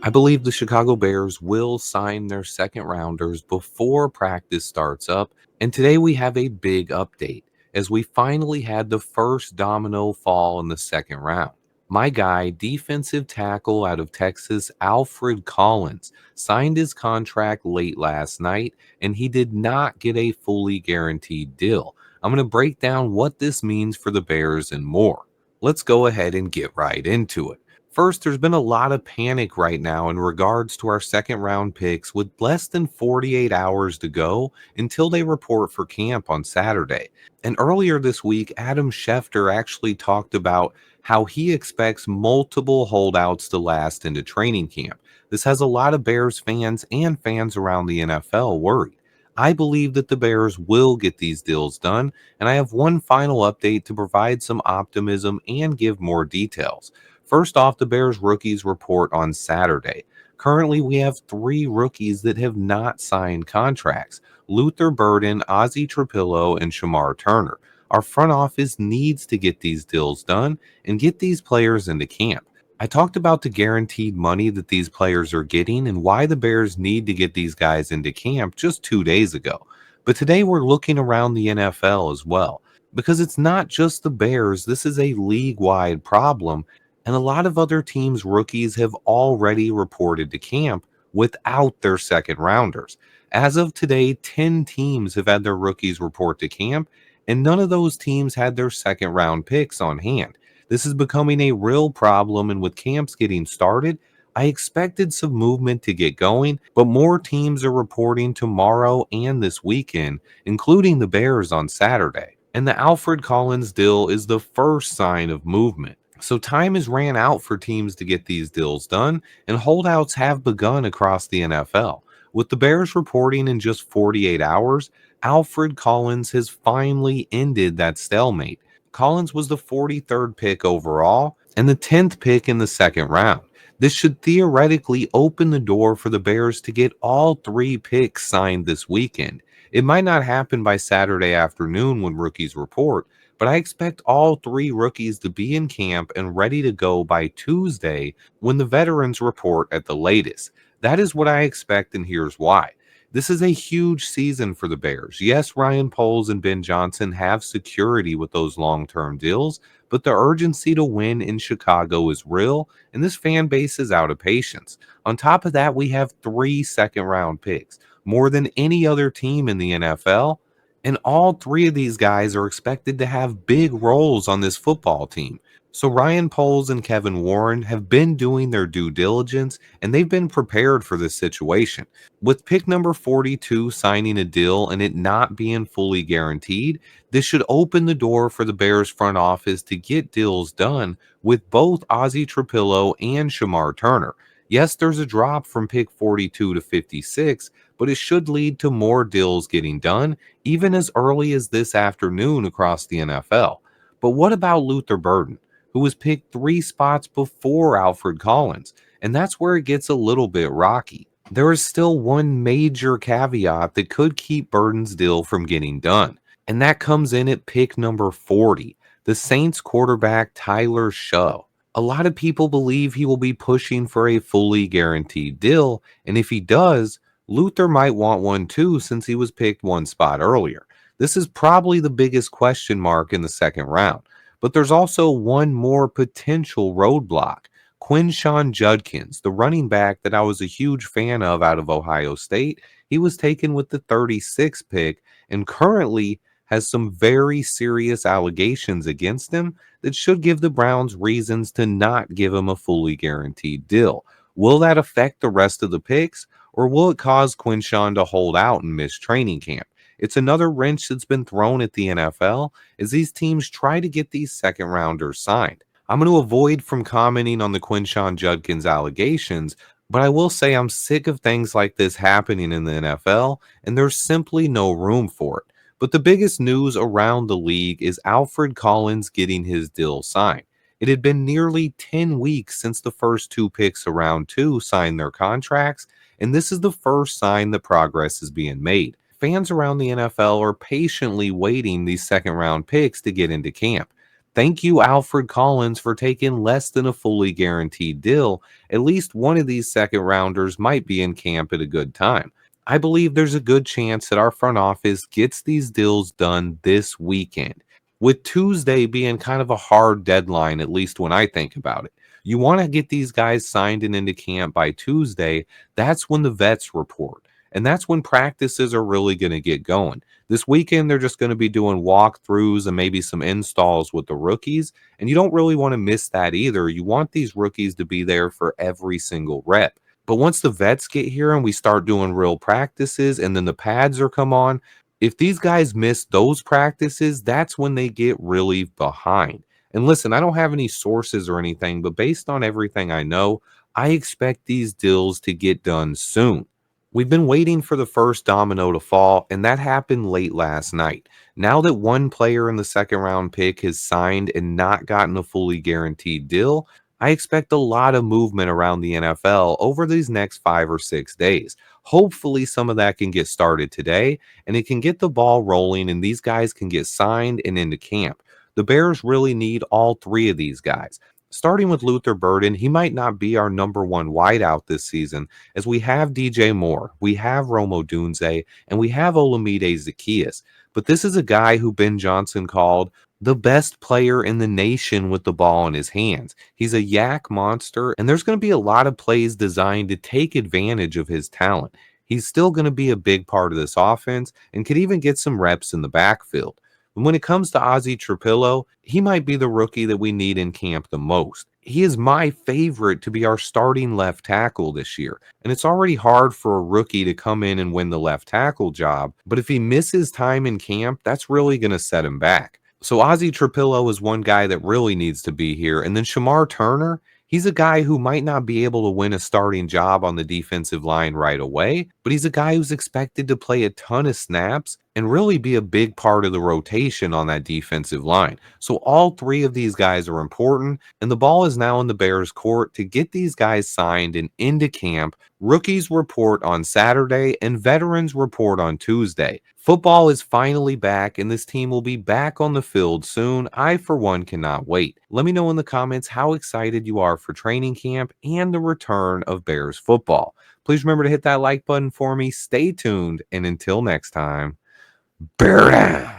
I believe the Chicago Bears will sign their second rounders before practice starts up, and today we have a big update as we finally had the first domino fall in the second round. My guy, defensive tackle out of Texas, Alfred Collins, signed his contract late last night, and he did not get a fully guaranteed deal. I'm going to break down what this means for the Bears and more. Let's go ahead and get right into it. First, there's been a lot of panic right now in regards to our second round picks with less than 48 hours to go until they report for camp on Saturday. And earlier this week, Adam Schefter actually talked about how he expects multiple holdouts to last into training camp. This has a lot of Bears fans and fans around the NFL worried. I believe that the Bears will get these deals done, and I have one final update to provide some optimism and give more details. First off, the Bears rookies report on Saturday. Currently, we have three rookies that have not signed contracts: Luther Burden, Ozzy Trapilo, and Shemar Turner. Our front office needs to get these deals done and get these players into camp. I talked about the guaranteed money that these players are getting and why the Bears need to get these guys into camp just 2 days ago. But today we're looking around the NFL as well. Because it's not just the Bears, this is a league wide problem, and a lot of other teams' rookies have already reported to camp without their second rounders. As of today, 10 teams have had their rookies report to camp, and none of those teams had their second round picks on hand. This is becoming a real problem, and with camps getting started, I expected some movement to get going, but more teams are reporting tomorrow and this weekend, including the Bears on Saturday. And the Alfred Collins deal is the first sign of movement. So time has ran out for teams to get these deals done, and holdouts have begun across the NFL. With the Bears reporting in just 48 hours, Alfred Collins has finally ended that stalemate. Collins was the 43rd pick overall and the 10th pick in the second round. This should theoretically open the door for the Bears to get all three picks signed this weekend. It might not happen by Saturday afternoon when rookies report, but I expect all three rookies to be in camp and ready to go by Tuesday when the veterans report at the latest. That is what I expect, and here's why. This is a huge season for the Bears. Yes, Ryan Poles and Ben Johnson have security with those long-term deals, but the urgency to win in Chicago is real, and this fan base is out of patience. On top of that, we have three second-round picks, more than any other team in the NFL, and all three of these guys are expected to have big roles on this football team. So Ryan Poles and Kevin Warren have been doing their due diligence, and they've been prepared for this situation. With pick number 42 signing a deal and it not being fully guaranteed, this should open the door for the Bears front office to get deals done with both Ozzy Trapilo and Shemar Turner. Yes, there's a drop from pick 42 to 56, but it should lead to more deals getting done, even as early as this afternoon across the NFL. But what about Luther Burden, who was picked three spots before Alfred Collins? And that's where it gets a little bit rocky. There is still one major caveat that could keep Burden's deal from getting done, and that comes in at pick number 40, the Saints quarterback Tyler Shough. A lot of people believe he will be pushing for a fully guaranteed deal, and if he does, Luther might want one too since he was picked one spot earlier. This is probably the biggest question mark in the second round, but there's also one more potential roadblock. Quinshawn Judkins, the running back that I was a huge fan of out of Ohio State, he was taken with the 36th pick and currently has some very serious allegations against him that should give the Browns reasons to not give him a fully guaranteed deal. Will that affect the rest of the picks, or will it cause Quinshawn to hold out and miss training camp? It's another wrench that's been thrown at the NFL as these teams try to get these second rounders signed. I'm going to avoid from commenting on the Quinshawn Judkins allegations, but I will say I'm sick of things like this happening in the NFL, and there's simply no room for it. But the biggest news around the league is Alfred Collins getting his deal signed. It had been nearly 10 weeks since the first two picks of round two signed their contracts, and this is the first sign that progress is being made. Fans around the NFL are patiently waiting these second round picks to get into camp. Thank you, Alfred Collins, for taking less than a fully guaranteed deal. At least one of these second rounders might be in camp at a good time. I believe there's a good chance that our front office gets these deals done this weekend, with Tuesday being kind of a hard deadline, at least when I think about it. You want to get these guys signed and into camp by Tuesday. That's when the vets report. And that's when practices are really going to get going. This weekend, they're just going to be doing walkthroughs and maybe some installs with the rookies. And you don't really want to miss that either. You want these rookies to be there for every single rep. But once the vets get here and we start doing real practices and then the pads are come on, if these guys miss those practices, that's when they get really behind. And listen, I don't have any sources or anything, but based on everything I know, I expect these deals to get done soon. We've been waiting for the first domino to fall, and that happened late last night. Now that one player in the second round pick has signed and not gotten a fully guaranteed deal, I expect a lot of movement around the NFL over these next 5 or 6 days. Hopefully, some of that can get started today and it can get the ball rolling, and these guys can get signed and into camp. The Bears really need all three of these guys. Starting with Luther Burden, he might not be our number one wideout this season, as we have DJ Moore, we have Romo Dunze, and we have Olamide Zaccheaus. But this is a guy who Ben Johnson called the best player in the nation with the ball in his hands. He's a yak monster, and there's going to be a lot of plays designed to take advantage of his talent. He's still going to be a big part of this offense and could even get some reps in the backfield. And when it comes to Ozzy Trapilo, he might be the rookie that we need in camp the most. He is my favorite to be our starting left tackle this year. And it's already hard for a rookie to come in and win the left tackle job. But if he misses time in camp, that's really going to set him back. So Ozzy Trapilo is one guy that really needs to be here. And then Shemar Turner, he's a guy who might not be able to win a starting job on the defensive line right away, but he's a guy who's expected to play a ton of snaps and really be a big part of the rotation on that defensive line. So all three of these guys are important, and the ball is now in the Bears' court to get these guys signed and into camp. Rookies report on Saturday and veterans report on Tuesday. Football is finally back, and this team will be back on the field soon. I, for one, cannot wait. Let me know in the comments how excited you are for training camp and the return of Bears football. Please remember to hit that like button for me. Stay tuned, and until next time, bear down.